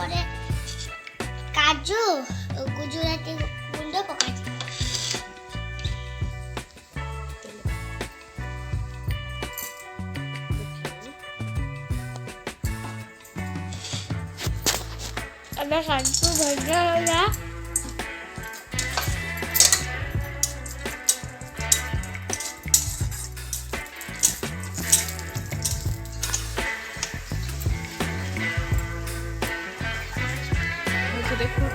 ତାପରେ କାଜୁ ଗୁଜୁରାତି ଗୁଣ୍ଡ ପକାଯିବ। ଏବେ କାଜୁ ଭଜା ହେଲା। देखो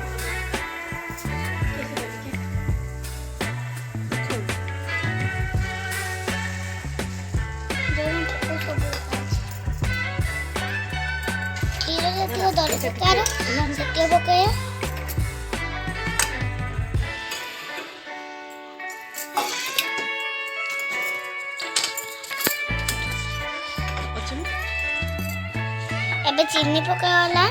କ୍ଷୀର ଜାତୀୟ ଦରକାର ସେତିକି ପକାଇବା। ଏବେ ଚିନି ପକାଗଲା।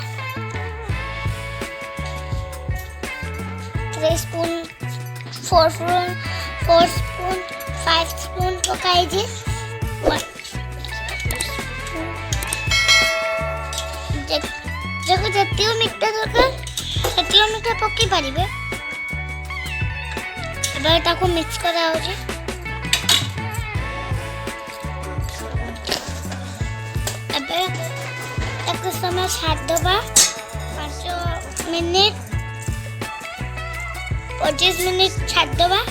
3 स्पून 4 स्पून 5 स्पून पकाइजे। जतियो मिठा दरकार सेतियो मिठा पकी पारिबे। एबे ताको मिक्स करा होजे। एबे ताको समय छाड़ दबा 5 मिनिट 25 मिनिट छाड़ दबा।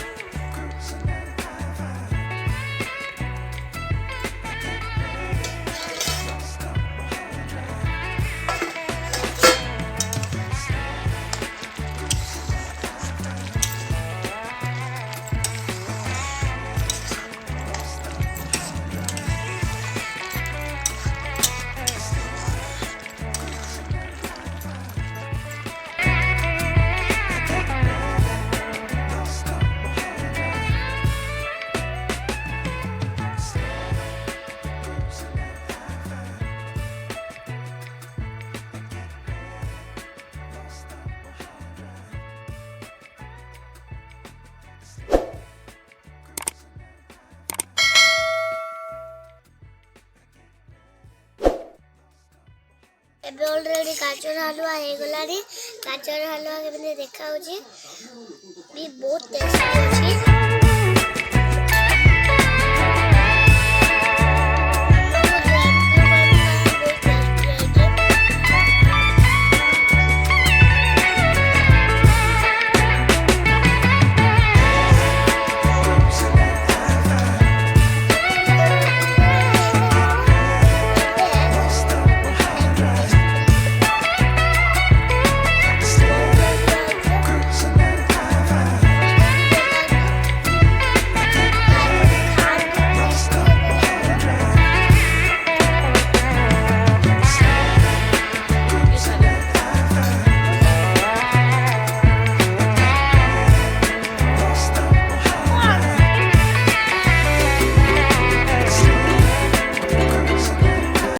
ଏବେ ऑलरेडी गाजर हलवा हे गलानी। गाजर हलवा केमने देखा होची भी बहुत टेस्टी होची।